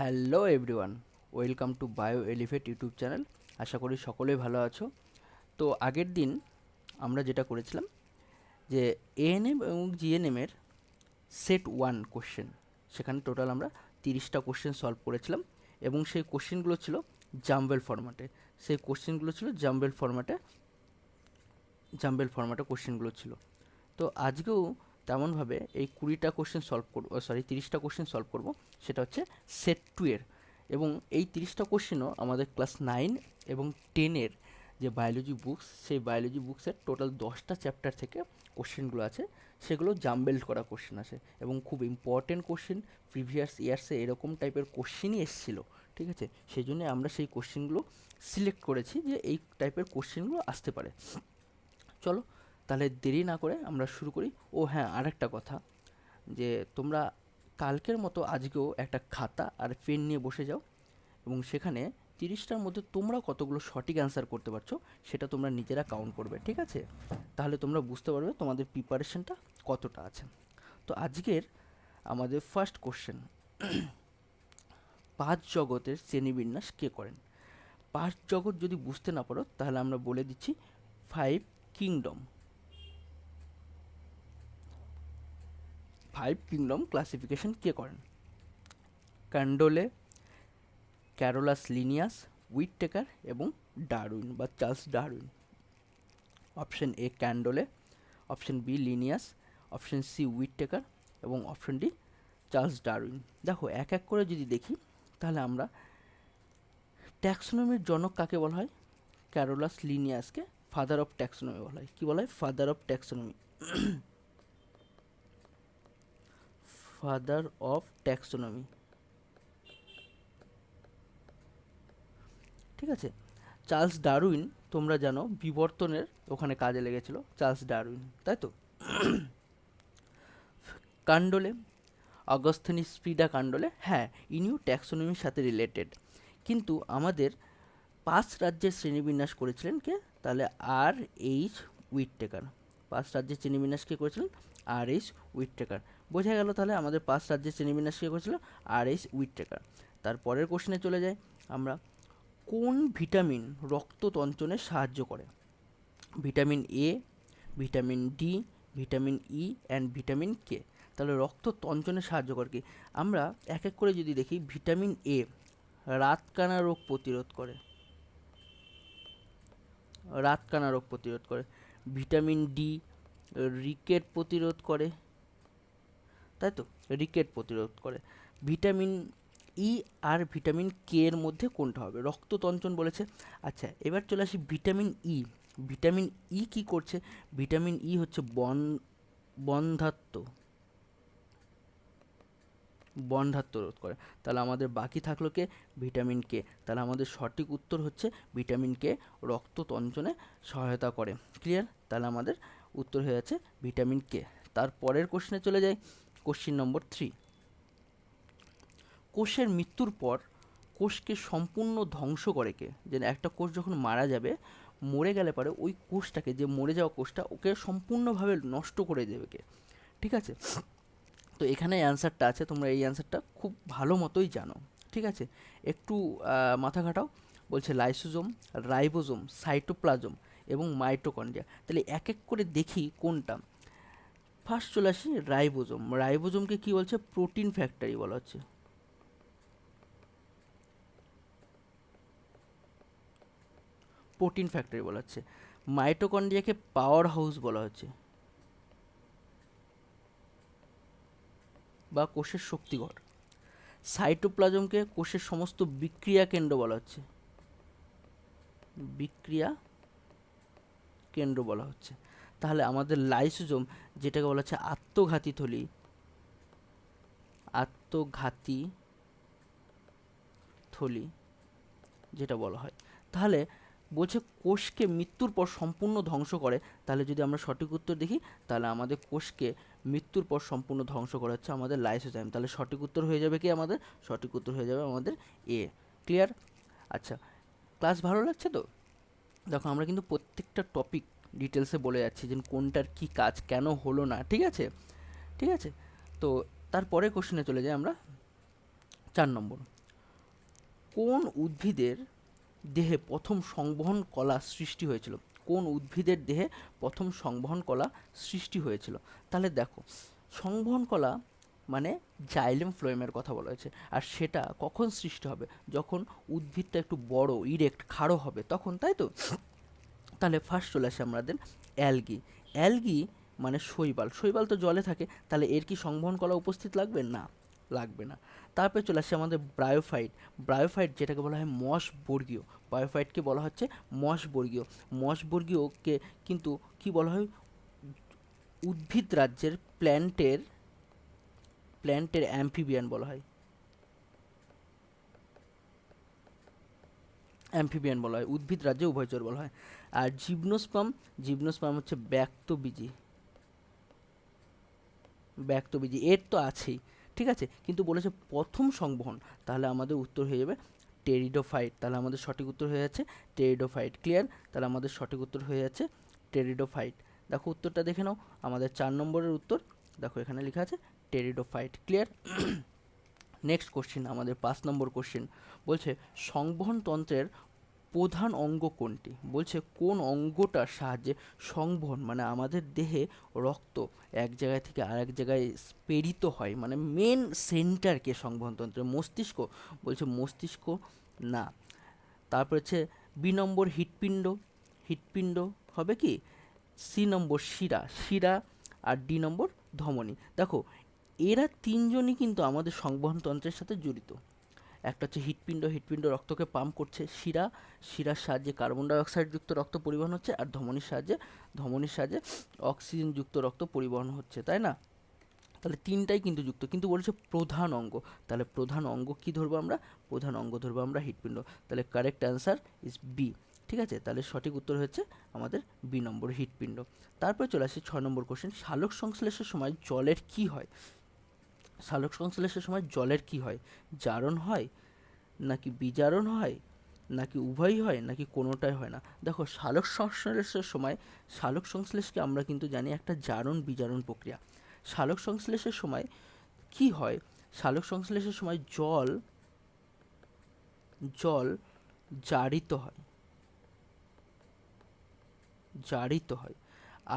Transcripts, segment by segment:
Hello everyone, welcome to Bio Elevate YouTube channel. আশা করি সকলেই ভালো আছো। তো আগের দিন আমরা যেটা করেছিলাম যে এএনএম এবং জিএনএমের সেট 1 কোশ্চেন, সেখানে টোটাল আমরা 30টা কোশ্চেন সলভ করেছিলাম এবং সেই কোশ্চেনগুলো ছিল জাম্বেল ফরম্যাটে। জাম্বেল ফরম্যাটে কোশ্চেনগুলো ছিল। তো আজকেও তেমনভাবে এই 20টা কোশ্চেন সলভ করবো, 30টা কোশ্চেন সলভ করব। সেটা হচ্ছে সেট 2 এর, এবং এই 30টা কোশ্চেনও আমাদের ক্লাস 9 এবং 10-এর যে বায়োলজি বুকস, সেই বায়োলজি বুকসের টোটাল 10টা চ্যাপ্টার থেকে কোশ্চেনগুলো আছে, সেগুলো জাম্বেলড করা কোশ্চেন আছে এবং খুব ইম্পর্টেন্ট কোশ্চেন। প্রিভিয়াস ইয়ার্সে এরকম টাইপের কোশ্চেনই এসেছিলো, ঠিক আছে? সেই জন্য আমরা সেই কোশ্চেনগুলো সিলেক্ট করেছি যে এই টাইপের কোশ্চেনগুলো আসতে পারে। চলো তাহলে দেরি না করে আমরা শুরু করি। ও হ্যাঁ, আরেকটা কথা, যে তোমরা কালকের মতো আজকেও একটা খাতা আর পেন নিয়ে বসে যাও এবং সেখানে 30টার মধ্যে তোমরা কতগুলো সঠিক অ্যান্সার করতে পারছো সেটা তোমরা নিজেরা কাউন্ট করবে, ঠিক আছে? তাহলে তোমরা বুঝতে পারবে তোমাদের প্রিপারেশনটা কতটা আছে। তো আজকের আমাদের ফার্স্ট কোশ্চেন, 5 জগতের শ্রেণীবিন্যাস কে করেন? 5 জগৎ যদি বুঝতে না পারো তাহলে আমরা বলে দিচ্ছি 5 কিংডম। 5 কিংডম ক্লাসিফিকেশন কে করেন? ক্যান্ডোলে, ক্যারোলাস লিনিয়াস, হুইটটেকার এবং ডারউইন বা Charles Darwin. Option A Candolle, option B Linnaeus, option C Whittaker এবং অপশন ডি চার্লস ডারউইন। দেখো এক এক করে যদি দেখি তাহলে আমরা ট্যাক্সোনমির জনক কাকে বলা হয়? ক্যারোলাস লিনিয়াসকে ফাদার অফ ট্যাক্সোনমি বলা হয়। কী বলা হয়? Father of taxonomy. Father of taxonomy, ঠিক আছে? চার্লস ডারউইন তোমরা জানো বিবর্তনের ওখানে কাজে লেগেছিল চার্লস ডারউইন, তাই তো? কান্ডোলে, অগস্থিনিস স্পিডা কান্ডোলে, হ্যাঁ ইনিও ট্যাক্সোনমির সাথে রিলেটেড, কিন্তু আমাদের 5 রাজ্যের শ্রেণীবিন্যাস করেছিলেন কে? তাহলে আর এইচ হুইটটেকার। 5 রাজ্যের শ্রেণীবিন্যাস কে করেছিলেন? আর এইচ হুইটটেকার। বোঝা গেল তাহলে আমাদের 5 রাজ্যের শ্রেণীবিন্যাস কে করেছিল? আর এইচ হুইটটেকার। তারপরের কোশ্চেনে চলে যাই আমরা, কোন ভিটামিন রক্ত তঞ্চনে সাহায্য করে? Vitamin A, vitamin D, vitamin E and vitamin K. তাহলে রক্ত তঞ্চনে সাহায্য করে কি? আমরা এক এক করে যদি দেখি, ভিটামিন এ রাতকানা রোগ প্রতিরোধ করে, রাতকানা রোগ প্রতিরোধ করে। ভিটামিন ডি রিকেট প্রতিরোধ করে, তাই তো? রিকেট প্রতিরোধ করে। ভিটামিন ই আর ভিটামিন কে এর মধ্যে কোনটা হবে? রক্ত তঞ্চন বলেছে। আচ্ছা এবার চলে আসি ভিটামিন ই। ভিটামিন ই কী করছে? ভিটামিন ই হচ্ছে বন্ধ্যাত্ব, বন্ধ্যাত্ব রোধ করে। তাহলে আমাদের বাকি থাকলো কে? Vitamin K. তাহলে আমাদের সঠিক উত্তর হচ্ছে ভিটামিন কে রক্ত তঞ্চনে সহায়তা করে। ক্লিয়ার? তাহলে আমাদের উত্তর হয়ে যাচ্ছে ভিটামিন কে। তারপরের কোশ্চেনে চলে যাই, কোশ্চেন নম্বর 3। কোষের মৃত্যুর পর কোষকে সম্পূর্ণ ধ্বংস করে কে? যে একটা কোষ যখন মারা যাবে, মরে গেলে পরে ওই কোষটাকে, যে মরে যাওয়া কোষটা, ওকে সম্পূর্ণভাবে নষ্ট করে দেবে কে? ঠিক আছে? তো এখানে অ্যান্সারটা আছে, তোমরা এই অ্যান্সারটা খুব ভালো মতোই জানো, ঠিক আছে? একটু মাথা খাটাও। বলছে লাইসোজোম, রাইবোজোম, সাইটোপ্লাজম এবং মাইটোকন্ড্রিয়া। তাহলে এক এক করে দেখি কোনটা। ফার্স্ট চলে আসি রাইবোজোম। রাইবোজোমকে কী বলছে? প্রোটিন ফ্যাক্টরি বলা হচ্ছে। প্রোটিন ফ্যাক্টরি বলা হচ্ছে। মাইটোকন্ড্রিয়াকে পাওয়ার হাউস বলা হচ্ছে বা কোষের শক্তিঘর। সাইটোপ্লাজমকে কোষের সমস্ত বিক্রিয়া কেন্দ্র বলা হচ্ছে, বিক্রিয়া কেন্দ্র বলা হচ্ছে। তাহলে আমাদের লাইসোজোম, যেটাকে বলা হচ্ছে আত্মঘাতী থলি, আত্মঘাতী থলি যেটা বলা হয়, তাহলে বলছে কোষকে মৃত্যুর পর সম্পূর্ণ ধ্বংস করে। তাহলে যদি আমরা সঠিক উত্তর দেখি, তাহলে আমাদের কোষকে মৃত্যুর পর সম্পূর্ণ ধ্বংস করা হচ্ছে আমাদের লাইসোজোম। তাহলে সঠিক উত্তর হয়ে যাবে কি আমাদের? সঠিক উত্তর হয়ে যাবে আমাদের এ। ক্লিয়ার? আচ্ছা, ক্লাস ভালো লাগছে তো? দেখো আমরা কিন্তু প্রত্যেকটা টপিক ডিটেলসে বলে যাচ্ছি যে কোনটার কী কাজ, কেন হলো না, ঠিক আছে? ঠিক আছে, তো তারপরে কোশ্চেনে চলে যাই আমরা, 4 নম্বর। কোন উদ্ভিদের দেহে প্রথম সংবহন কলা সৃষ্টি হয়েছিল? কোন উদ্ভিদের দেহে প্রথম সংবহন কলা সৃষ্টি হয়েছিল? তাহলে দেখো, সংবহন কলা মানে জাইলেম ফ্লোয়েমের কথা বলা হয়েছে। আর সেটা কখন সৃষ্টি হবে? যখন উদ্ভিদটা একটু বড়, ইরেক্ট, খাড়ো হবে তখন, তাই তো? তাহলে ফার্স্ট চলে আসে আমাদের অ্যালগি। অ্যালগি মানে শৈবাল। শৈবাল তো জলে থাকে, তাহলে এর কি সংবহন কলা উপস্থিত লাগবে? না, লাগবে না। তারপরে চলে আসছে আমাদের ব্রায়োফাইট। ব্রায়োফাইট যেটাকে বলা হয় মশবর্গীয়। বায়োফাইটকে বলা হচ্ছে মশবর্গীয়। মশবর্গীয়কে কিন্তু কি বলা হয়? উদ্ভিদ রাজ্যের প্ল্যান্টের অ্যাম্ফিবিয়ান বলা হয়। অ্যাম্ফিবিয়ান বলা হয়, উদ্ভিদ রাজ্যে উভয়চর বলা হয়। আর জিমনোস্পার্ম, জিমনোস্পার্ম হচ্ছে ব্যক্তবীজী। ব্যক্তবীজী এর তো আছেই, ঠিক আছে, কিন্তু বলেছে প্রথম সংবহন, তাহলে আমাদের উত্তর হয়ে যাবে টেরিডোফাইট। তাহলে আমাদের সঠিক উত্তর হয়ে যাচ্ছে টেরিডোফাইট। ক্লিয়ার? তাহলে আমাদের সঠিক উত্তর হয়ে যাচ্ছে টেরিডোফাইট। দেখো উত্তরটা দেখে নাও, আমাদের 4 নম্বরের উত্তর দেখো এখানে লেখা আছে টেরিডোফাইট। ক্লিয়ার? নেক্সট কোশ্চেন, আমাদের 5 নম্বর কোশ্চেন বলছে সংবহন তন্ত্রের প্রধান অঙ্গ কোনটি? বলছে কোন অঙ্গটার সাহায্যে সংবহন মানে আমাদের দেহে রক্ত এক জায়গা থেকে আরেক জায়গায় প্রেরিত হয়, মানে মেন সেন্টারকে সংবহনতন্ত্রের? মস্তিষ্ক? বলছে মস্তিষ্ক না। তারপর হচ্ছে বি নম্বর হৃৎপিণ্ড। হৃৎপিণ্ড হবে কি? সি নম্বর শিরা। শিরা। আর ডি নম্বর ধমনী। দেখো এরা তিনজনই কিন্তু আমাদের সংবহনতন্ত্রের সাথে জড়িত। একটা হচ্ছে হৃৎপিণ্ড, হৃৎপিণ্ড রক্তকে পাম্প করছে। শিরা, শিরার সাহায্যে কার্বন ডাইঅক্সাইড যুক্ত রক্ত পরিবহন হচ্ছে। আর ধমনীর সাহায্যে অক্সিজেন যুক্ত রক্ত পরিবহন হচ্ছে, তাই না? তাহলে তিনটাই কিন্তু যুক্ত, কিন্তু বলেছে প্রধান অঙ্গ। তাহলে প্রধান অঙ্গ কি ধরবো আমরা? প্রধান অঙ্গ ধরবো আমরা হৃৎপিণ্ড। তাহলে কারেক্ট অ্যান্সার ইজ বি। ঠিক আছে, তাহলে সঠিক উত্তর হচ্ছে আমাদের বি নম্বর হৃৎপিণ্ড। তারপরে চলে আসি 6 নম্বর কোশ্চেন, সালোক সংশ্লেষের সময় জলের কি হয়? সালোক সংশ্লেষের সময় জলের কি হয়? জারণ হয়, নাকি বিজারণ হয়, নাকি উভয়ই হয়, নাকি কোনোটাই হয় না? দেখো সালোক সংশ্লেষের সময়, সালোক সংশ্লেষকে আমরা কিন্তু জানি একটা জারণ বিজারণ প্রক্রিয়া। সালোক সংশ্লেষের সময় কি হয়? সালোক সংশ্লেষের সময় জল জল জারিত হয়, জারিত হয়।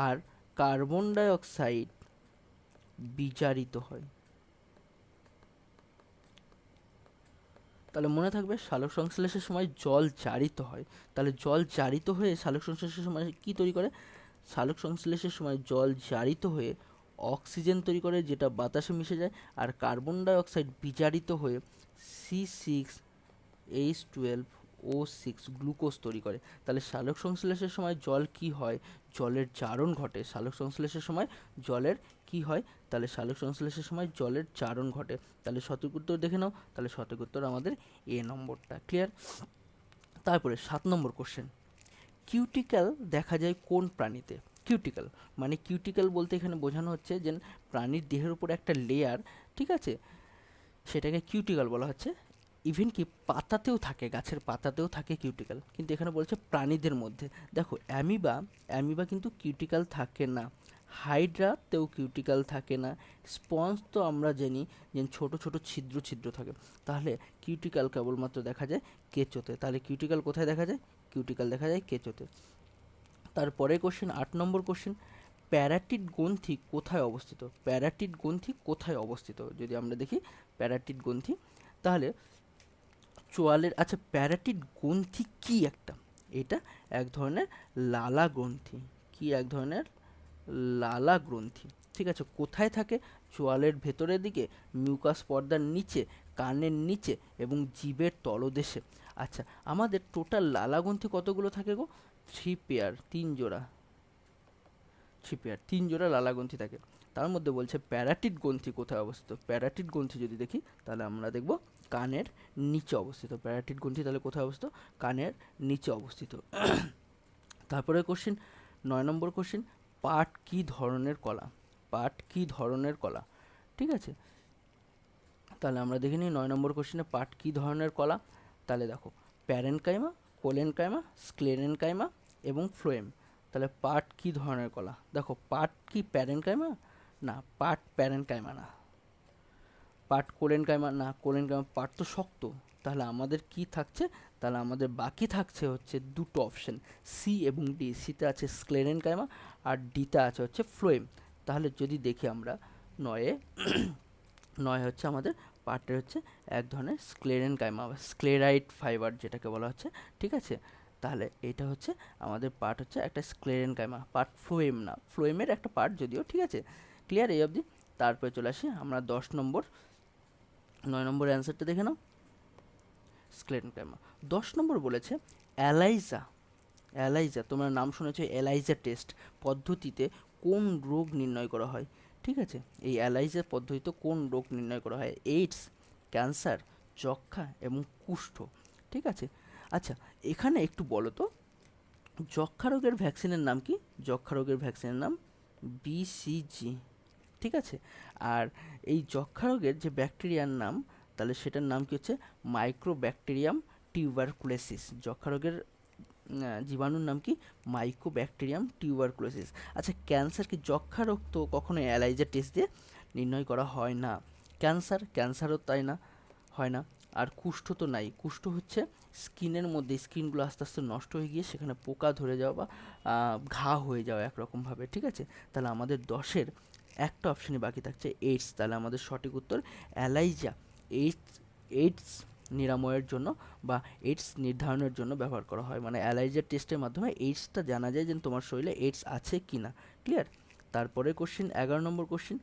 আর কার্বন ডাই অক্সাইড বিজারিত হয়। তাহলে মনে থাকবে সালোক সংশ্লেষের সময় জল জারিত হয়। তাহলে জল জারিত হয়ে সালোক সংশ্লেষের সময় কি তৈরি করে? সালোক সংশ্লেষের সময় জল জারিত হয়ে অক্সিজেন তৈরি করে, যেটা বাতাসে মিশে যায়। আর কার্বন ডাই অক্সাইড বিজারিত হয়ে C6H12O6 গ্লুকোজ তৈরি করে। তাহলে সালোক সংশ্লেষের সময় জল কি হয়? জলের জারণ ঘটে। সালোক সংশ্লেষের সময় জলের কি হয়? তাহলে সালোক সংশ্লেষের সময় জলের জারণ ঘটে। তাহলে সঠিক উত্তর দেখে নাও, তাহলে সঠিক উত্তর আমাদের এ নম্বরটা। ক্লিয়ার? তারপরে 7 নম্বর কোশ্চেন, কিউটিক্যাল দেখা যায় কোন প্রাণীতে? কিউটিক্যাল মানে, কিউটিক্যাল বলতে এখানে বোঝানো হচ্ছে যে প্রাণীর দেহের উপর একটা লেয়ার, ঠিক আছে, সেটাকে কিউটিক্যাল বলা হচ্ছে। ইভেন কি পাতাতেও থাকে, গাছের পাতাতেও থাকে কিউটিক্যাল, কিন্তু এখানে বলছে প্রাণীদের মধ্যে। দেখো অ্যামিবা কিন্তু কিউটিক্যাল থাকে না। হাইড্রাতেও কিউটিক্যাল থাকে না। স্পঞ্জ তো আমরা জানি যে ছোট ছোট ছিদ্র ছিদ্র থাকে। তাহলে কিউটিক্যাল কেবলমাত্র দেখা যায় কেঁচোতে। তাহলে কিউটিক্যাল কোথায় দেখা যায়? কিউটিক্যাল দেখা যায় কেঁচোতে। তারপরে কোশ্চেন 8 নম্বর কোশ্চেন, প্যারাটিড গ্রন্থি কোথায় অবস্থিত? প্যারাটিড গ্রন্থি কোথায় অবস্থিত যদি আমরা দেখি প্যারাটিড গ্রন্থি, তাহলে চোয়ালের, আচ্ছা প্যারাটিড গ্রন্থি কি একটা? এটা এক ধরনের লালা গ্রন্থি। কি এক ধরনের লালা গ্রন্থি, ঠিক আছে। কোথায় থাকে? চোয়ালের ভেতরের দিকে, মিউকাস পর্দার নিচে, কানের নিচে এবং জিভের তলদেশে। আচ্ছা আমাদের টোটাল লালা গ্রন্থি কতগুলো থাকে গো? 3 পেয়ার, 3 জোড়া। 3 পেয়ার, 3 জোড়া লালা গ্রন্থি থাকে। তার মধ্যে বলছে প্যারাটিড গ্রন্থি কোথায় অবস্থিত? প্যারাটিড গ্রন্থি যদি দেখি তাহলে আমরা দেখব কানের নিচে অবস্থিত। প্যারাটিড গ্রন্থি তাহলে কোথায় অবস্থিত? কানের নিচে অবস্থিত। তারপরে কোশ্চেন 9 নম্বর কোশ্চেন, পাট কি ধরনের কলা? পাট কি ধরনের কলা? ঠিক আছে, তাহলে আমরা দেখে নিই 9 নম্বর কোশ্চেনে পাট কি ধরনের কলা। তাহলে দেখো প্যারেনকাইমা, কোলেনকাইমা, স্ক্লেরেনকাইমা এবং ফ্লোয়েম। তাহলে পাট কি ধরনের কলা? দেখো পাট কি প্যারেনকাইমা? না, পাট প্যারেনকাইমা না। পাট কোলেনকাইমা না, কোলেনকাইমা, পাট তো শক্ত, তাহলে আমাদের কি থাকছে, তাহলে আমাদের বাকি থাকছে হচ্ছে দুটো অপশন, সি এবং ডি। সিতে আছে স্ক্লেরেনকাইমা আর ডিতে আছে হচ্ছে ফ্লোয়েম। তাহলে যদি দেখি আমরা নয়ে নয় হচ্ছে আমাদের পার্টের হচ্ছে এক ধরনের স্ক্লেরেনকাইমা বা স্ক্লেরাইট ফাইবার যেটাকে বলা হচ্ছে, ঠিক আছে। তাহলে এটা হচ্ছে আমাদের পার্ট হচ্ছে একটা স্ক্লেরেনকাইমা, পার্ট ফ্লোয়েম না, ফ্লোয়েমের একটা পার্ট যদিও, ঠিক আছে। ক্লিয়ার এই অবধি? তারপরে চলে আসি আমরা 10 নম্বর, 9 নম্বর অ্যান্সারটা দেখে নাও। স্ক্লেরেনকাইমা 10 নম্বর বলেছে অ্যালাইজা। অ্যালাইজা, তোমরা নাম শুনেছো অ্যালাইজা টেস্ট পদ্ধতিতে কোন রোগ নির্ণয় করা হয়, ঠিক আছে। এই অ্যালাইজা পদ্ধতিতে কোন রোগ নির্ণয় করা হয়? এইডস, ক্যান্সার, যক্ষা এবং কুষ্ঠ, ঠিক আছে। আচ্ছা, এখানে একটু বলো তো, যক্ষা রোগের ভ্যাকসিনের নাম কি? যক্ষা রোগের ভ্যাকসিনের নাম বিসিজি, ঠিক আছে। আর এই যক্ষা রোগের যে ব্যাকটেরিয়ার নাম, তাহলে সেটার নাম কি হচ্ছে মাইক্রোব্যাকটেরিয়াম টিউবারকুলোসিস। যক্ষা রোগের জীবাণুর নাম কি? Mycobacterium tuberculosis. আচ্ছা, ক্যান্সার কি? যক্ষা রোগ তো কখনো অ্যালাইজা টেস্ট দিয়ে নির্ণয় করা হয় না। ক্যান্সারও তাই না, হয় না। আর কুষ্ঠ তো নাই, কুষ্ঠ হচ্ছে স্কিনের মধ্যে, স্কিনগুলো আস্তে আস্তে নষ্ট হয়ে গিয়ে সেখানে পোকা ধরে যাওয়া বা ঘা হয়ে যাওয়া একরকমভাবে, ঠিক আছে। তাহলে আমাদের 10-এর একটা অপশানই বাকি থাকছে এইডস। তাহলে আমাদের সঠিক উত্তর অ্যালাইজা। এইডস, এইডস নিরাময়ের জন্য বা এইডস নির্ধারণের জন্য ব্যবহার করা হয়, মানে অ্যালাইজা টেস্টের মাধ্যমে এইডসটা জানা যায় যে তোমার শরীরে এইডস আছে কি না। ক্লিয়ার? তারপরে কোশ্চেন, 11 নম্বর কোশ্চেন,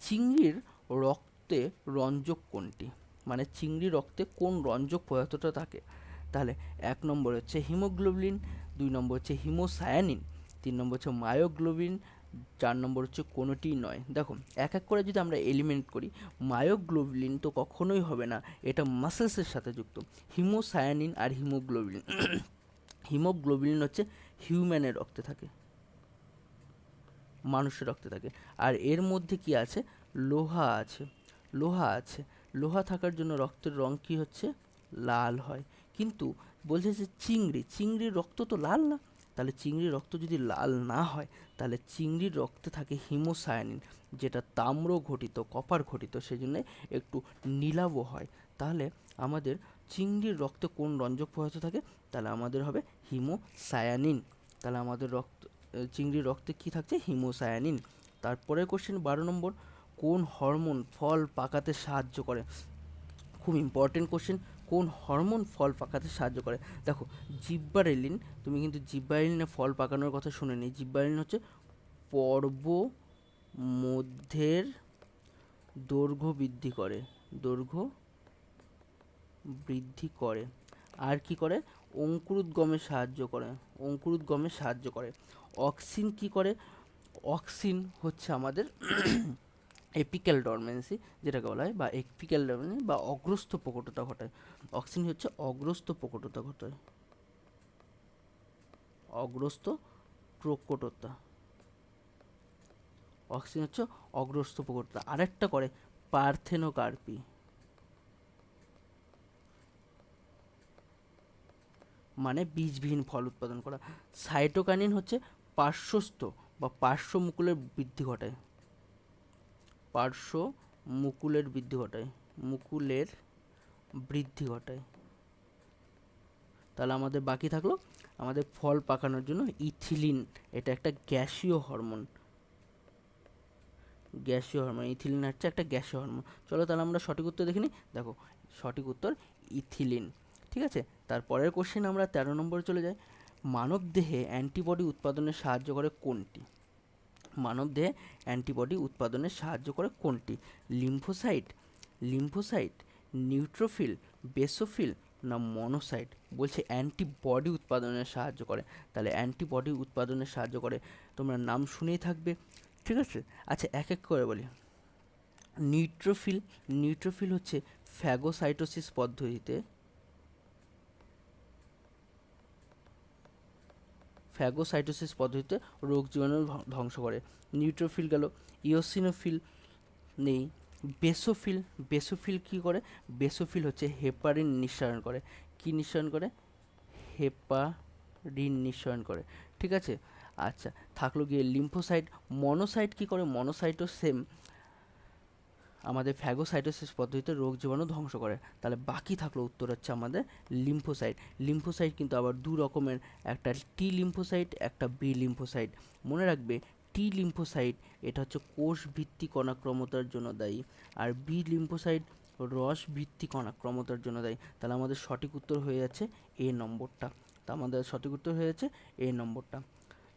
চিংড়ির রক্তে রঞ্জক কোনটি? মানে চিংড়ির রক্তে কোন রঞ্জক পদার্থটা থাকে? তাহলে 1 নম্বর হচ্ছে হিমোগ্লোবিন, 2 নম্বর হচ্ছে হিমোসায়ানিন, 3 নম্বর হচ্ছে মায়োগ্লোবিন, 4 নম্বর হচ্ছে কোনোটিই নয়। দেখো এক এক করে যদি আমরা এলিমেন্ট করি, মায়োগ্লোবিন তো কখনোই হবে না, এটা মাসেলসের সাথে যুক্ত। হিমোসায়ানিন আর হিমোগ্লোবিন, হিমোগ্লোবিন হচ্ছে হিউম্যানের রক্তে থাকে, মানুষের রক্তে থাকে। আর এর মধ্যে কি আছে? লোহা আছে, লোহা আছে। লোহা থাকার জন্য রক্তের রং কি হচ্ছে? লাল হয়। কিন্তু বলছে যে চিংড়ির রক্ত তো লাল না। তাহলে চিংড়ির রক্ত যদি লাল না হয়, তাহলে চিংড়ির রক্তে থাকে হিমোসায়ানিন, যেটা তাম্র ঘটিত, কপার ঘটিত, সেই জন্যে একটু নীলাভ হয়। তাহলে আমাদের চিংড়ির রক্তে কোন রঞ্জক পদার্থ থাকে? তাহলে আমাদের হবে হিমোসায়ানিন। তাহলে আমাদের চিংড়ির রক্তে কি থাকছে? হিমোসায়ানিন। তারপরে কোশ্চেন 12 নম্বর, কোন হরমোন ফল পাকাতে সাহায্য করে? খুব ইম্পর্টেন্ট কোশ্চেন, কোন হরমোন ফল পাকাতে সাহায্য করে? দেখো জিব্বারেলিন, তুমি কিন্তু জিব্বারেলিনে ফল পাকানোর কথা শুনেনি। জিব্বারেলিন হচ্ছে পর্ব মধ্যের দৈর্ঘ্য বৃদ্ধি করে, দৈর্ঘ্য বৃদ্ধি করে। আর কি করে? অঙ্কুরোদ্গমে সাহায্য করে, অঙ্কুরোদ্গমে সাহায্য করে। অক্সিন কি করে? অক্সিন হচ্ছে আমাদের এপিক্যাল ডরমেন্সি যেটাকে বলা হয়, বা এপিক্যাল ডরমেন্সি বা অগ্রস্থ প্রকটতা ঘটায়। অক্সিন হচ্ছে অগ্রস্থ প্রকটতা ঘটায়, অগ্রস্থ প্রকটতা। অক্সিন হচ্ছে অগ্রস্থ প্রকটতা। আরেকটা করে পার্থেনোকার্পি, মানে বীজবিহীন ফল উৎপাদন করা। সাইটোকাইনিন হচ্ছে পার্শ্বস্থ বা পার্শ্ব মুকুলের বৃদ্ধি ঘটায়, পার্শ্ব মুকুলের বৃদ্ধি ঘটায়, মুকুলের বৃদ্ধি ঘটায়। তাহলে আমাদের বাকি থাকলো আমাদের ফল পাকানোর জন্য ইথিলিন, এটা একটা গ্যাসীয় হরমোন, গ্যাসীয় হরমোন। ইথিলিন হচ্ছে একটা গ্যাসীয় হরমোন। চলো তাহলে আমরা সঠিক উত্তর দেখে নিই। দেখো সঠিক উত্তর ইথিলিন, ঠিক আছে। তারপরের কোশ্চেন আমরা 13 নম্বরে চলে যাই। মানবদেহে অ্যান্টিবডি উৎপাদনে সাহায্য করে কোনটি? মানবদেহে অ্যান্টিবডি উৎপাদনে সাহায্য করে কোনটি? লিম্ফোসাইট, লিম্ফোসাইট, নিউট্রোফিল, বেসোফিল না মনোসাইট? বলছে অ্যান্টিবডি উৎপাদনে সাহায্য করে। তাহলে অ্যান্টিবডি উৎপাদনে সাহায্য করে, তোমরা নাম শুনেই থাকবে, ঠিক আছে। আচ্ছা এক এক করে বলি। নিউট্রোফিল, নিউট্রোফিল হচ্ছে ফ্যাগোসাইটোসিস পদ্ধতিতে, ফ্যাগোসাইটোসিস পদ্ধতিতে রোগ জীবাণু ধ্বংস করে। নিউট্রোফিল গেল। ইওসিনোফিল নেই। বেসোফিল, বেসোফিল কী করে? বেসোফিল হচ্ছে হেপারিন নিঃসরণ করে। কি নিঃসরণ করে? হেপারিন নিঃসরণ করে, ঠিক আছে। আচ্ছা থাকলো গিয়ে লিম্ফোসাইট। মনোসাইট কি করে? মনোসাইটও সেম, আমাদের ফ্যাগোসাইটোসিস পদ্ধতিতে রোগ জীবাণু ধ্বংস করে। তাহলে বাকি থাকলো উত্তর হচ্ছে আমাদের লিম্ফোসাইট। লিম্ফোসাইট কিন্তু আবার দু রকমের, একটা টি লিম্ফোসাইট, একটা বি লিম্ফোসাইট। মনে রাখবে টি লিম্ফোসাইট এটা হচ্ছে কোষ ভিত্তিক অনাক্রমতার জন্য দায়ী, আর বি লিম্ফোসাইট রস ভিত্তিক অনাক্রমতার জন্য দায়ী। তাহলে আমাদের সঠিক উত্তর হয়ে যাচ্ছে এ নম্বরটা। তা আমাদের সঠিক উত্তর হয়ে যাচ্ছে এ নম্বরটা।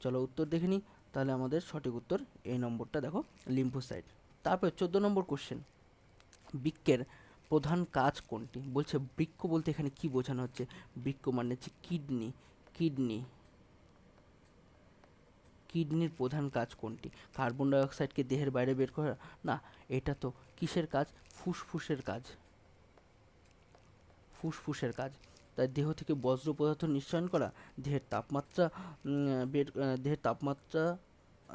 চলো উত্তর দেখে নিই। তাহলে আমাদের সঠিক উত্তর এই নম্বরটা, দেখো লিম্ফোসাইট। তারপরে 14 নম্বর কোশ্চেন, বৃক্কের প্রধান কাজ কোনটি? বলছে বৃক্ক বলতে এখানে কি বোঝানো হচ্ছে? বৃক্ক মানে হচ্ছে কিডনি। কিডনি কিডনির প্রধান কাজ কোনটি? কার্বন ডাইঅক্সাইডকে দেহের বাইরে বের করা? না, এটা তো কিসের কাজ? ফুসফুসের কাজ। ফুসফুসের কাজ। তাই দেহ থেকে বজ্র পদার্থ নিঃসরণ করা, দেহের তাপমাত্রা দেহের তাপমাত্রা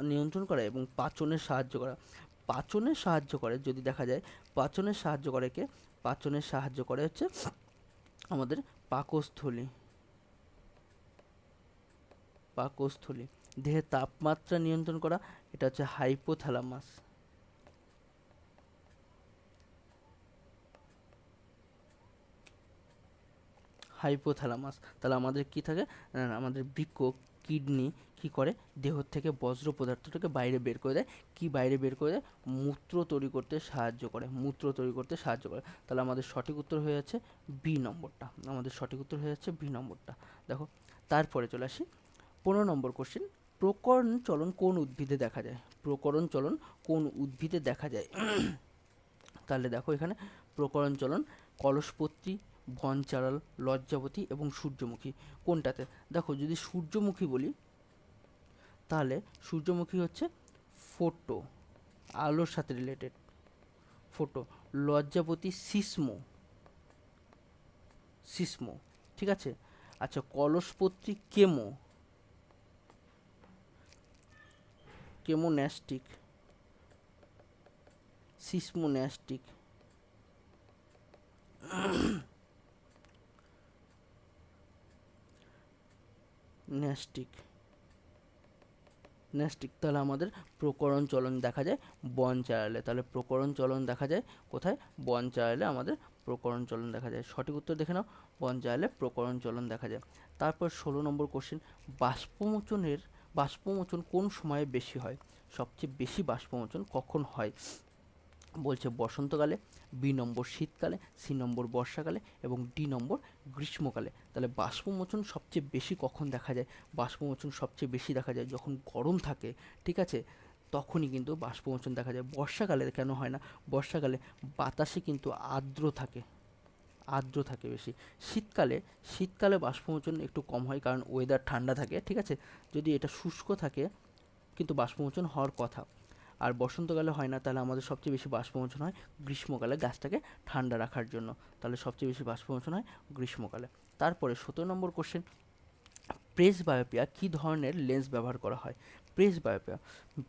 নিয়ন্ত্রণ করা এবং পাচনে সাহায্য করা। পাচনে সাহায্য করে, যদি দেখা যায় পাচনে সাহায্য করে কে? পাচনে সাহায্য করে হচ্ছে আমাদের পাকস্থলী। পাকস্থলী। দেহের তাপমাত্রা নিয়ন্ত্রণ করা, এটা হচ্ছে হাইপোথ্যালামাস। হাইপোথ্যালামাস। তাহলে আমাদের কি থাকে? আমাদের বৃক্ক, কিডনি কি করে? দেহ থেকে বজ্র পদার্থটাকে বাইরে বের করে দেয়। কি বাইরে বের করে দেয়? মূত্র তৈরি করতে সাহায্য করে। মূত্র তৈরি করতে সাহায্য করে। তাহলে আমাদের সঠিক উত্তর হয়ে যাচ্ছে বি নম্বরটা। আমাদের সঠিক উত্তর হয়ে যাচ্ছে বি নম্বরটা। দেখো তারপরে চলে আসি 15 নম্বর কোশ্চেন, প্রকরণ চলন কোন উদ্ভিদে দেখা যায়? প্রকরণ চলন কোন উদ্ভিদে দেখা যায়? তাহলে দেখো এখানে প্রকরণ চলন কলসপত্রী, বনচাঁড়াল, লজ্জাবতী এবং সূর্যমুখী। কোনটাতে? দেখো যদি সূর্যমুখী বলি, তাহলে সূর্যমুখী হচ্ছে ফোটো, আলোর সাথে রিলেটেড, ফোটো। লজ্জাবতী সিসমো, সিসমো, ঠিক আছে। আচ্ছা কলসপত্রী chemo, chemonastic, seismonastic. Nastic, nastic. তাহলে আমাদের প্রকরণ চলন দেখা যায় বনচাঁড়ালে। তাহলে প্রকরণ চলন দেখা যায় কোথায়? বনচাঁড়ালে আমাদের প্রকরণ চলন দেখা যায়। সঠিক উত্তর দেখে নাও, বনচাঁড়ালে প্রকরণ চলন দেখা যায়। তারপর 16 নম্বর কোশ্চেন, বাষ্পমোচন কোন সময়ে বেশি হয়? সবচেয়ে বেশি বাষ্পমোচন কখন হয়? বলছে বসন্তকালে, বি নম্বর শীতকালে, সি নম্বর বর্ষাকালে এবং ডি নম্বর গ্রীষ্মকালে। তাহলে বাষ্পমোচন সবচেয়ে বেশি কখন দেখা যায়? বাষ্পমোচন সবচেয়ে বেশি দেখা যায় যখন গরম থাকে, ঠিক আছে, তখনই কিন্তু বাষ্পমোচন দেখা যায়। বর্ষাকালে কেন হয় না? বর্ষাকালে বাতাসে কিন্তু আর্দ্র থাকে, আর্দ্র থাকে বেশি। শীতকালে, শীতকালে বাষ্পমোচন একটু কম হয় কারণ ওয়েদার ঠান্ডা থাকে, ঠিক আছে। যদি এটা শুষ্ক থাকে কিন্তু বাষ্পমোচন হওয়ার কথা। আর বসন্তকালে হয় না, তাহলে আমাদের সবচেয়ে বেশি বাষ্পমোচন হয় গ্রীষ্মকালে, গাছটাকে ঠান্ডা রাখার জন্য। তাহলে সবচেয়ে বেশি বাষ্পমোচন হয় গ্রীষ্মকালে। তারপরে 17 নম্বর কোশ্চেন, প্রেস বায়োপিয়া কী ধরনের লেন্স ব্যবহার করা হয়? প্রেস বায়োপিয়া,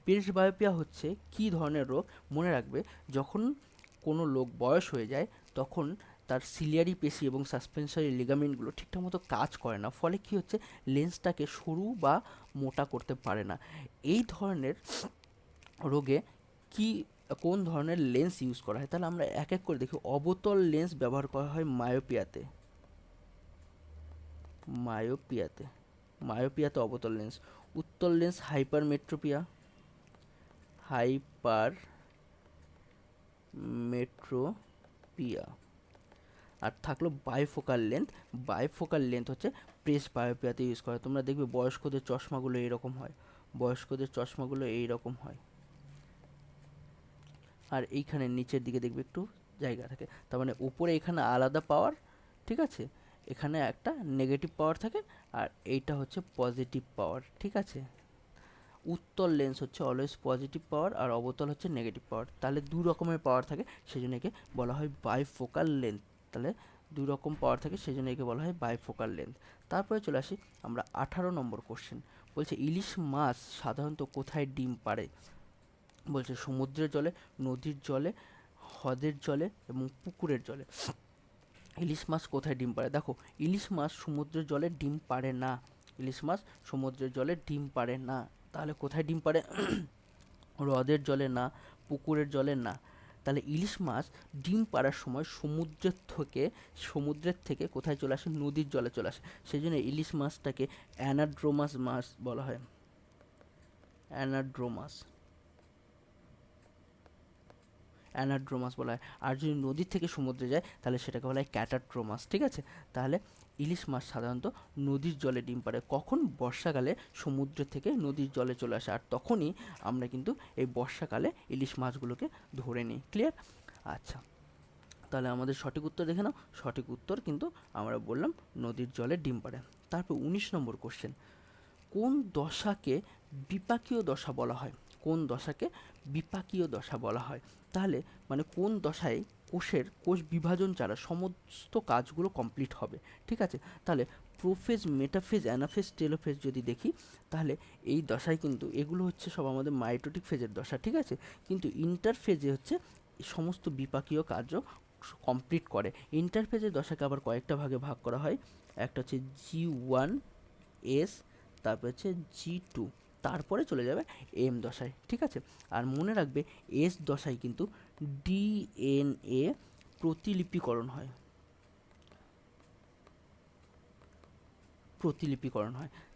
প্রেস বায়োপিয়া হচ্ছে কী ধরনের রোগ? মনে রাখবে যখন কোনো লোক বয়স হয়ে যায় তখন তার সিলিয়ারি পেশি এবং সাসপেন্সারি লিগামেন্টগুলো ঠিকঠাক মতো কাজ করে না, ফলে কী হচ্ছে? লেন্সটাকে সরু বা মোটা করতে পারে না। এই ধরনের রোগে কি কোন ধরনের লেন্স ইউজ করা হয়? তাহলে আমরা এক এক করে দেখি। অবতল লেন্স ব্যবহার করা হয় মায়োপিয়াতে, মায়োপিয়াতে, মায়োপিয়াতে অবতল লেন্স। উত্তল লেন্স হাইপারমেট্রোপিয়া, হাইপারমেট্রোপিয়া। আর থাকলো বাইফোকাল লেন্থ। বাইফোকাল লেন্থ হচ্ছে প্রেস বায়োপিয়াতে ইউজ করা হয়। তোমরা দেখবে বয়স্কদের চশমাগুলো এইরকম হয়, বয়স্কদের চশমাগুলো এইরকম হয়। আর এইখানে নিচের দিকে দেখবে একটু জায়গা থাকে, তার মানে উপরে এখানে আলাদা পাওয়ার, ঠিক আছে, এখানে একটা নেগেটিভ পাওয়ার থাকে, আর এইটা হচ্ছে পজিটিভ পাওয়ার, ঠিক আছে। উত্তল লেন্স হচ্ছে অলওয়েজ পজিটিভ পাওয়ার আর অবতল হচ্ছে নেগেটিভ পাওয়ার। তাহলে দু রকমের পাওয়ার থাকে, সেই জন্য একে বলা হয় বাইফোকাল লেন্থ। তাহলে দুই রকম পাওয়ার থাকে, সেই জন্য একে বলা হয় বাইফোকাল লেন্থ। তারপরে চলে আসি আমরা 18 নম্বর কোশ্চেন। বলছে ইলিশ মাছ সাধারণত কোথায় ডিম পাড়ে? বলছে সমুদ্রের জলে, নদীর জলে, হ্রদের জলে এবং পুকুরের জলে। ইলিশ মাছ কোথায় ডিম পাড়ে? দেখো ইলিশ মাছ সমুদ্রের জলে ডিম পাড়ে না, ইলিশ মাছ সমুদ্রের জলে ডিম পাড়ে না। তাহলে কোথায় ডিম পাড়ে? হ্রদের জলে না, পুকুরের জলে না, তাহলে ইলিশ মাছ ডিম পাড়ার সময় সমুদ্রের থেকে কোথায় চলে আসে, নদীর জলে চলে আসে, সেই জন্য ইলিশ মাছটাকে অ্যানাড্রোমাস মাছ বলা হয়, অ্যানাড্রোমাস অ্যানাড্রোমাস বলা হয়। আর যদি নদীর থেকে সমুদ্রে যায় তাহলে সেটাকে বলা হয় ক্যাটাড্রোমাস। ঠিক আছে, তাহলে ইলিশ মাছ সাধারণত নদীর জলে ডিম পাড়ে, কখন, বর্ষাকালে সমুদ্র থেকে নদীর জলে চলে আসে, আর তখনই আমরা কিন্তু এই বর্ষাকালে ইলিশ মাছগুলোকে ধরে নিই। ক্লিয়ার? আচ্ছা, তাহলে আমাদের সঠিক উত্তর দেখে নাও। সঠিক উত্তর কিন্তু আমরা বললাম নদীর জলে ডিম পাড়ে। তারপর 19 নম্বর কোশ্চেন, কোন দশাকে বিপাকীয় দশা বলা হয়? কোন দশাকে বিপাকীয় দশা বলা হয়? তাহলে মানে কোন দশায় কোষ বিভাজন ছাড়া সমস্ত কাজগুলো কমপ্লিট হবে। ঠিক আছে, তাহলে প্রোফেজ, মেটাফেজ, অ্যানাফেজ, টেলোফেজ যদি দেখি, তাহলে এই দশায় কিন্তু এগুলো হচ্ছে সব আমাদের মাইটোটিক ফেজের দশা। ঠিক আছে, কিন্তু ইন্টারফেজে হচ্ছে সমস্ত বিপাকীয় কার্য কমপ্লিট করে। ইন্টারফেজের দশাকে আবার কয়েকটা ভাগে ভাগ করা হয়। একটা হচ্ছে G1 S, তারপর হচ্ছে G2, তারপরে চলে যাবে এম দশায়। ঠিক আছে, আর মনে রাখবে এস দশায় কিন্তু ডিএনএ প্রতিলিপিকরণ হয়,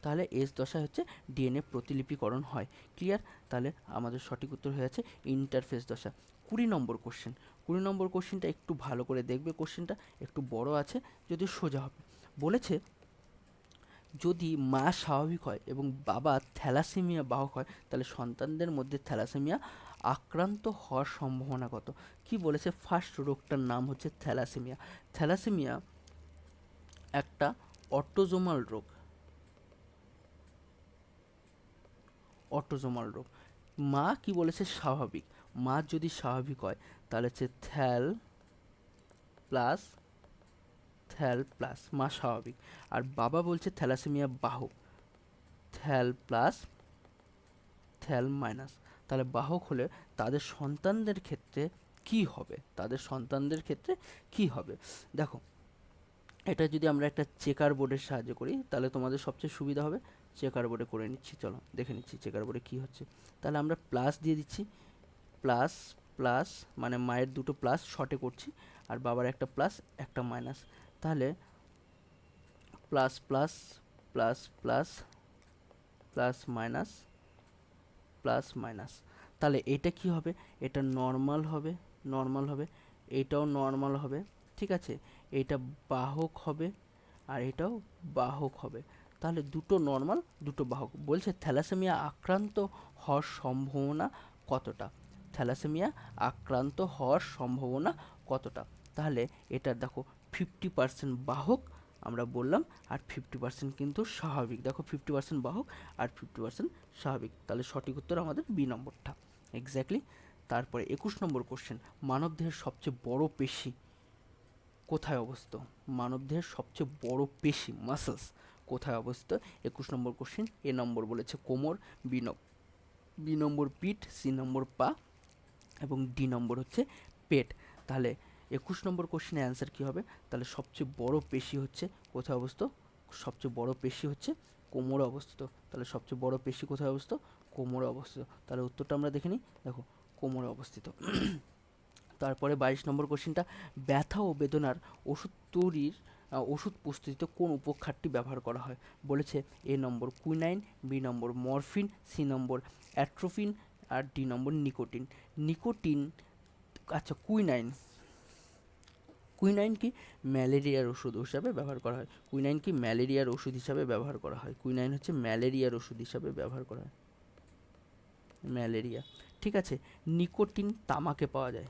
তাহলে এস দশায় হচ্ছে ডিএনএ প্রতিলিপিকরণ হয়। ক্লিয়ার? তাহলে আমাদের সঠিক উত্তর হয়ে যাচ্ছে ইন্টারফেস দশা। 20 নম্বর কোশ্চেন, 20 নম্বর কোশ্চেনটা একটু ভালো করে দেখবে, কোশ্চেনটা একটু বড় আছে, যদি সোজা হবে। বলেছে যদি মা স্বাভাবিক হয় এবং বাবা থ্যালাসেমিয়া বাহক হয়, তাহলে সন্তানদের মধ্যে থ্যালাসেমিয়া আক্রান্ত হওয়ার সম্ভাবনা কত? কি বলেছে? ফার্স্ট রোগটার নাম হচ্ছে থ্যালাসেমিয়া। থ্যালাসেমিয়া একটা অটোজোমাল রোগ, মা কি বলেছে? স্বাভাবিক। মা যদি স্বাভাবিক হয় তাহলে হচ্ছে প্লাস মা স্বাভাবিক, আর বাবা বলছে থ্যালাসেমিয়া বাহক, প্লাস মাইনাস। তাহলে বাহক হলে তাদের সন্তানদের ক্ষেত্রে কি হবে? দেখো, এটা যদি আমরা একটা চেকার বোর্ডের সাহায্যে করি তাহলে তোমাদের সবচেয়ে সুবিধা হবে। চেকার বোর্ডে করে নিচ্ছি, চলো দেখে নিচ্ছি চেকার বোর্ডে কী হচ্ছে। তাহলে আমরা প্লাস দিয়ে দিচ্ছি, প্লাস প্লাস মানে মায়ের দুটো প্লাস শর্টে করছি, আর বাবার একটা প্লাস একটা মাইনাস, তাহলে plus plus plus plus plus minus plus minus. তাহলে এটা কি হবে? এটা নর্মাল হবে, এটাও নর্মাল হবে। ঠিক আছে, এটা বাহক হবে আর এটাও বাহক হবে। তাহলে দুটো নর্মাল, দুটো বাহক। বলছে থ্যালাসেমিয়া আক্রান্ত হওয়ার সম্ভাবনা কতটা? তাহলে এটা দেখো 50% বাহক আমরা বললাম, আর 50% কিন্তু স্বাভাবিক। দেখো 50% বাহক আর 50% স্বাভাবিক, তাহলে সঠিক উত্তর আমাদের বি নম্বরটা এক্স্যাক্টলি। তারপরে 21 নম্বর কোশ্চেন, মানবদেহের সবচেয়ে বড় পেশি কোথায় অবস্থিত? মানবদেহের সবচেয়ে বড় পেশি মাসলস কোথায় অবস্থিত? 21 নম্বর কোশ্চেন। এ নম্বর বলেছে কোমর, বি নম্বর পিঠ, সি নম্বর পা এবং ডি নম্বর হচ্ছে পেট। তাহলে 21 নম্বর কোশ্চেনের অ্যান্সার কী হবে? তাহলে সবচেয়ে বড় পেশি হচ্ছে কোথায় অবস্থিত? সবচেয়ে বড় পেশি হচ্ছে কোমরে অবস্থিত। তাহলে সবচেয়ে বড় পেশি কোথায় অবস্থিত? কোমরে অবস্থিত। তাহলে উত্তরটা আমরা দেখে নিই, দেখো কোমরে অবস্থিত। তারপরে 22 নম্বর কোশ্চেনটা, ব্যথা ও বেদনার ওষুধ প্রস্তুতিতে কোন উপক্ষারটি ব্যবহার করা হয়? বলেছে এ নম্বর কুইনাইন, বি নম্বর মরফিন, সি নম্বর অ্যাট্রোফিন আর ডি নম্বর নিকোটিন। আচ্ছা, কুইনাইন কি ম্যালেরিয়ার ওষুধ হিসাবে ব্যবহার করা হয়। কুইনাইন হচ্ছে ম্যালেরিয়ার ওষুধ হিসাবে ব্যবহার করা হয়, ম্যালেরিয়া। ঠিক আছে, নিকোটিন তামাকে পাওয়া যায়।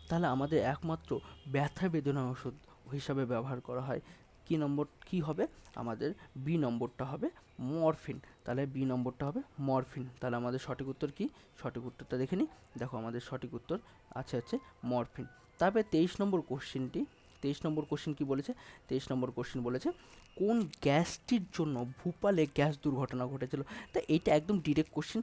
তাহলে আমাদের একমাত্র ব্যথা বেদনা ওষুধ হিসাবে ব্যবহার করা হয় কি নম্বর? কি হবে আমাদের? বি নম্বরটা হবে মরফিন। তাহলে বি নম্বরটা হবে মরফিন। তাহলে আমাদের সঠিক উত্তর কি? সঠিক উত্তরটা দেখে নিই। দেখো আমাদের সঠিক উত্তর আছে হচ্ছে মরফিন। তারপরে 23 নম্বর কোশ্চেন কি বলেছে? 23 নম্বর কোশ্চেন বলেছে কোন গ্যাসটির জন্য ভোপালে গ্যাস দুর্ঘটনা ঘটেছিল? তা এইটা একদম ডিরেক্ট কোশ্চেন,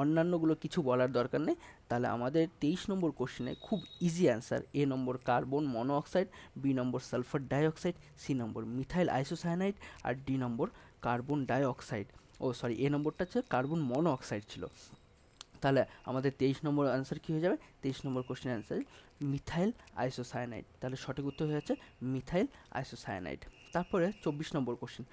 অন্যান্যগুলো কিছু বলার দরকার নেই। তাহলে আমাদের 23 নম্বর কোশ্চেনে খুব ইজি অ্যান্সার। এ নম্বর কার্বন মনোঅক্সাইড, বি নম্বর সালফার ডাইঅক্সাইড, সি নম্বর মিথাইল আইসোসায়ানাইড আর ডি নম্বর কার্বন ডাইঅক্সাইড। এ নম্বরটা হচ্ছে কার্বন মনোঅক্সাইড ছিল। তাহলে আমাদের 23 নম্বর আনসার কী হয়ে যাবে? 23 নম্বর কোশ্চেন অ্যান্সার মিথাইল আইসোসায়ানাইড। তাহলে সঠিক উত্তর হয়ে যাচ্ছে মিথাইল আইসোসায়ানাইড। তারপরে 24 নম্বর কোশ্চেন,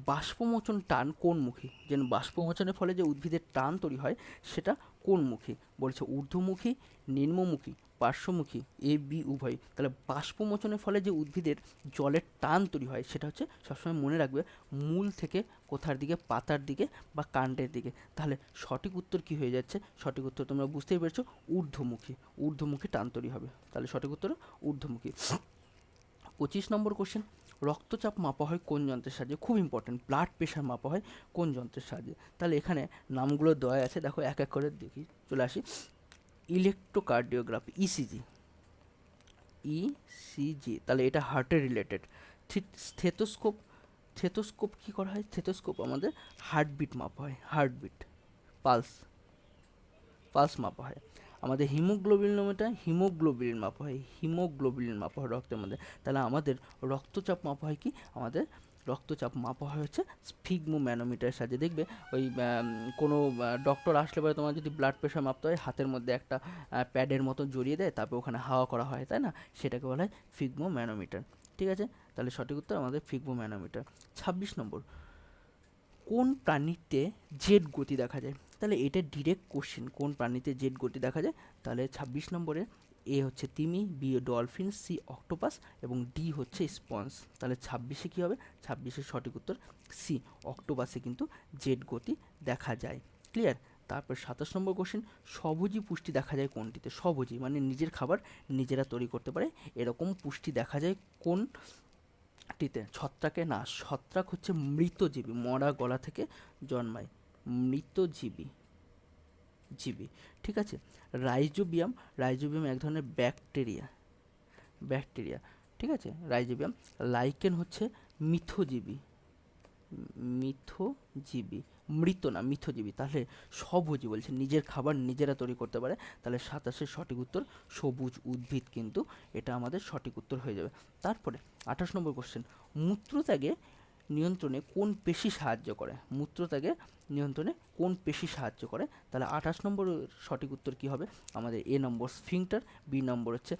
বাষ্পমোচন টান কোনমুখী? যেন বাষ্পমোচনের ফলে যে উদ্ভিদের টান তৈরি হয় সেটা কোনমুখী? বলছে ঊর্ধ্বমুখী, নিম্নমুখী, পার্শ্বমুখী, এ বি উভয়। তাহলে বাষ্পমোচনের ফলে যে উদ্ভিদের জলের টান তৈরি হয় সেটা হচ্ছে, সবসময় মনে রাখবে, মূল থেকে কোথার দিকে? পাতার দিকে বা কাণ্ডের দিকে। তাহলে সঠিক উত্তর কি হয়ে যাচ্ছে? সঠিক উত্তর তোমরা বুঝতেই পেরেছো, ঊর্ধ্বমুখী। ঊর্ধ্বমুখী টান তৈরি হবে। তাহলে সঠিক উত্তর ঊর্ধ্বমুখী। 25 নম্বর কোশ্চেন, রক্তচাপ মাপা হয় কোন যন্ত্রের সাহায্যে? খুব ইম্পর্টেন্ট, ব্লাড প্রেশার মাপা হয় কোন যন্ত্রের সাহায্যে? তাহলে এখানে নামগুলো দেওয়া আছে, দেখো এক এক করে দেখি, চলে আসি। ইলেকট্রোকার্ডিওগ্রাফি, ইসিজি, ইসিজি, তাহলে এটা হার্টের রিলেটেড। স্টেথোস্কোপ, স্টেথোস্কোপ কী করা হয়? স্টেথোস্কোপ আমাদের হার্টবিট মাপা হয়, হার্টবিট, পালস, পালস মাপা হয়। আমাদের হিমোগ্লোবিনোমিটার, হিমোগ্লোবিন মাপা হয়, হিমোগ্লোবিন মাপা হয় রক্তের মধ্যে। তাহলে আমাদের রক্তচাপ মাপা হয় কি? আমাদের রক্তচাপ মাপা হয় হচ্ছে স্ফিগমোম্যানোমিটারের সাহায্যে। দেখবে ওই কোনো ডক্টর আসলে পরে তোমার যদি ব্লাড প্রেশার মাপতে হয়, হাতের মধ্যে একটা প্যাডের মতো জড়িয়ে দেয়, তারপর ওখানে হাওয়া করা হয়, তাই না? সেটাকে বলা হয় স্ফিগমোম্যানোমিটার। ঠিক আছে, তাহলে সঠিক উত্তর আমাদের স্ফিগমোম্যানোমিটার। 26 নম্বর, কোন প্রাণীতে জেট গতি দেখা যায়? তাহলে এটা ডিরেক্ট কোশ্চেন, কোন প্রাণীতে জেট গতি দেখা যায়? তাহলে 26 নম্বরে এ হচ্ছে তিমি, বি ডলফিন, সি অক্টোপাস এবং ডি হচ্ছে স্পঞ্জ। তাহলে 26-এ কী হবে? 26-এর সঠিক উত্তর সি, অক্টোপাসে কিন্তু জেট গতি দেখা যায়। ক্লিয়ার? তারপর 27 নম্বর কোশ্চেন, স্বভোজী পুষ্টি দেখা যায় কোনটিতে? স্বভোজী মানে নিজের খাবার নিজেরা তৈরি করতে পারে, এরকম পুষ্টি দেখা যায় কোন টিতে? ছত্রাকে না, ছত্রাক হচ্ছে মৃতজীবী, মরা গলা থেকে জন্মায়, মৃতজীবী জীবী। ঠিক আছে, রাইজোবিয়াম, রাইজোবিয়াম এক ধরনের ব্যাকটেরিয়া, ব্যাকটেরিয়া। ঠিক আছে, রাইজোবিয়াম। লাইকেন হচ্ছে মিথজীবী, মিথজীবী, মৃত না, মিথজীবী। তাহলে স্বভোজী বলছে, নিজের খাবার নিজেরা তৈরি করতে পারে। তাহলে 27-এর সঠিক উত্তর সবুজ উদ্ভিদ, কিন্তু এটা আমাদের সঠিক উত্তর হয়ে যাবে। তারপরে 28 নম্বর কোশ্চেন, মূত্রত্যাগে নিয়ন্ত্রণে কোন পেশি সাহায্য করে? মূত্রত্যাগে নিয়ন্ত্রণে কোন পেশি সাহায্য করে? তাহলে 28 নম্বর সঠিক উত্তর কী হবে? আমাদের এ নম্বর স্ফিংটার, বি নম্বর হচ্ছে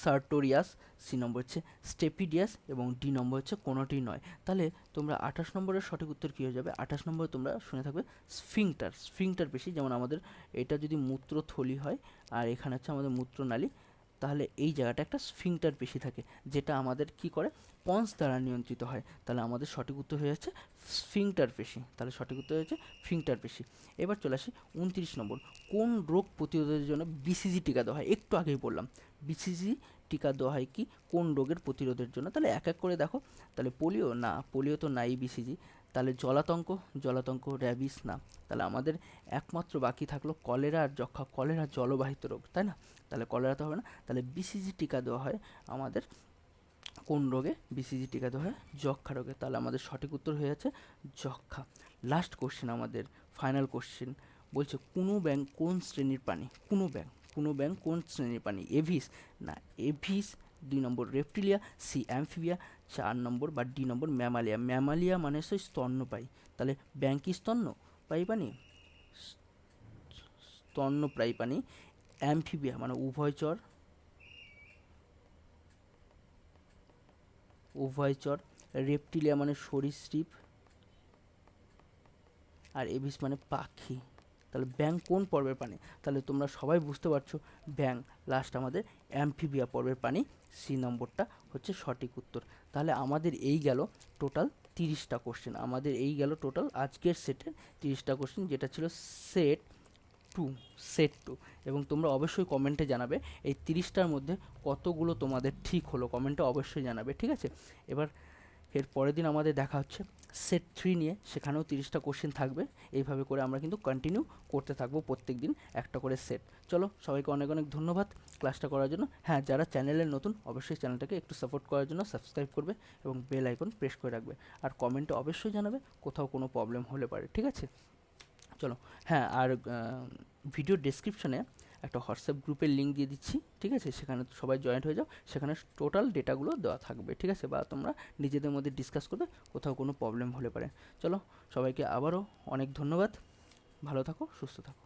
সার্টোরিয়াস, সি নম্বর হচ্ছে স্টেপিডিয়াস এবং ডি নম্বর হচ্ছে কোনোটি নয়। তাহলে তোমরা 28 নম্বরের সঠিক উত্তর কী হয়ে যাবে? 28 নম্বরে তোমরা শুনে থাকবে স্ফিংটার, স্ফিংটার পেশি। যেমন আমাদের এটা যদি মূত্রথলি হয় আর এখানে হচ্ছে আমাদের মূত্রনালী, তাহলে এই জায়গাটা একটা স্ফিংটার পেশি থাকে, যেটা আমাদের কি করে? পন্স দ্বারা নিয়ন্ত্রিত হয়। তাহলে আমাদের সঠিক উত্তর হয়ে যাচ্ছে স্ফিংটার পেশি। তাহলে সঠিক উত্তর হচ্ছে স্ফিংটার পেশি। এবার চলে আসি 29 নম্বর, কোন রোগ প্রতিরোধের জন্য বিসিজি টিকা দেওয়া হয়? একটু আগেই বললাম, বিসিজি টিকা দেওয়া হয় কি? কোন রোগের প্রতিরোধের জন্য? তাহলে এক এক করে দেখো। তাহলে পোলিও না, পোলিও তো নাই বিসিজি। তাহলে জলাতঙ্ক, জলাতঙ্ক, র্যাবিস না। তাহলে আমাদের একমাত্র বাকি থাকলো কলেরা আর যক্ষা। কলেরা জলবাহিত রোগ, তাই না? তাহলে কলেরা তো হবে না। তাহলে বিসিজি টিকা দেওয়া হয় আমাদের কোন রোগে? বিসিজি টিকা দেওয়া হয় যক্ষা রোগে। তাহলে আমাদের সঠিক উত্তর হয়ে যাচ্ছে যক্ষা। লাস্ট কোশ্চেন, আমাদের ফাইনাল কোশ্চেন, বলছে কোনো ব্যাঙ কোন শ্রেণীর প্রাণী? কোনো ব্যাঙ, কোনো ব্যাঙ কোন শ্রেণীর প্রাণী? এভিস না, এভিস। 2 নম্বর রেপটিলিয়া, সি অ্যামফিবিয়া, 4 নম্বর বা ডি নম্বর ম্যামালিয়া। ম্যামালিয়া মানে হচ্ছে স্তন্যপায়ী। তাহলে ব্যাঙ কি স্তন্যপায়ী প্রাণী? স্তন্যপায়ী প্রাণী। অ্যামফিবিয়া মানে উভয়চর, উভয়চর। রেপটিলিয়া মানে সরীসৃপ, আর এভিস মানে পাখি। তাহলে ব্যাঙ কোন পর্বের প্রাণী? তাহলে তোমরা সবাই বুঝতে পারছো, ব্যাঙ লাস্ট আমাদের অ্যামফিবিয়া পর্বের প্রাণী। সি নম্বরটা হচ্ছে সঠিক উত্তর। তাহলে আমাদের এই গেল টোটাল 30টা কোশ্চেন, আমাদের এই গেল টোটাল আজকের সেটের 30টা কোশ্চেন, যেটা ছিল সেট 2, সেট 2। এবং তোমরা অবশ্যই কমেন্টে জানাবে এই 30টার মধ্যে কতগুলো তোমাদের ঠিক হলো, কমেন্টে অবশ্যই জানাবে। ঠিক আছে, এবার এর পরের দিন আমাদের দেখা হচ্ছে সেট 3 নিয়ে, সেখানেও 30টা কোশ্চেন থাকবে। এইভাবে করে আমরা কিন্তু কন্টিনিউ করতে থাকবো, প্রত্যেক দিন একটা করে সেট। চলো, সবাইকে অনেক অনেক ধন্যবাদ ক্লাসটা করার জন্য। হ্যাঁ, যারা চ্যানেলে নতুন অবশ্যই চ্যানেলটাকে একটু সাপোর্ট করার জন্য সাবস্ক্রাইব করবে এবং বেল আইকন প্রেস করে রাখবে। আর কমেন্টে অবশ্যই জানাবে কোথাও কোনো প্রবলেম হলে পারে। ঠিক আছে, চলো। হ্যাঁ, আর ভিডিও ডেসক্রিপশনে একটা হোয়াটসঅ্যাপ গ্রুপের লিঙ্ক দিয়ে দিচ্ছি। ঠিক আছে, সেখানে সবাই জয়েন্ট হয়ে যাও, সেখানে টোটাল ডেটাগুলো দেওয়া থাকবে। ঠিক আছে, বা তোমরা নিজেদের মধ্যে ডিসকাস করবে কোথাও কোনো প্রবলেম হলে পারে। চলো, সবাইকে আবারও অনেক ধন্যবাদ, ভালো থাকো, সুস্থ থাকো।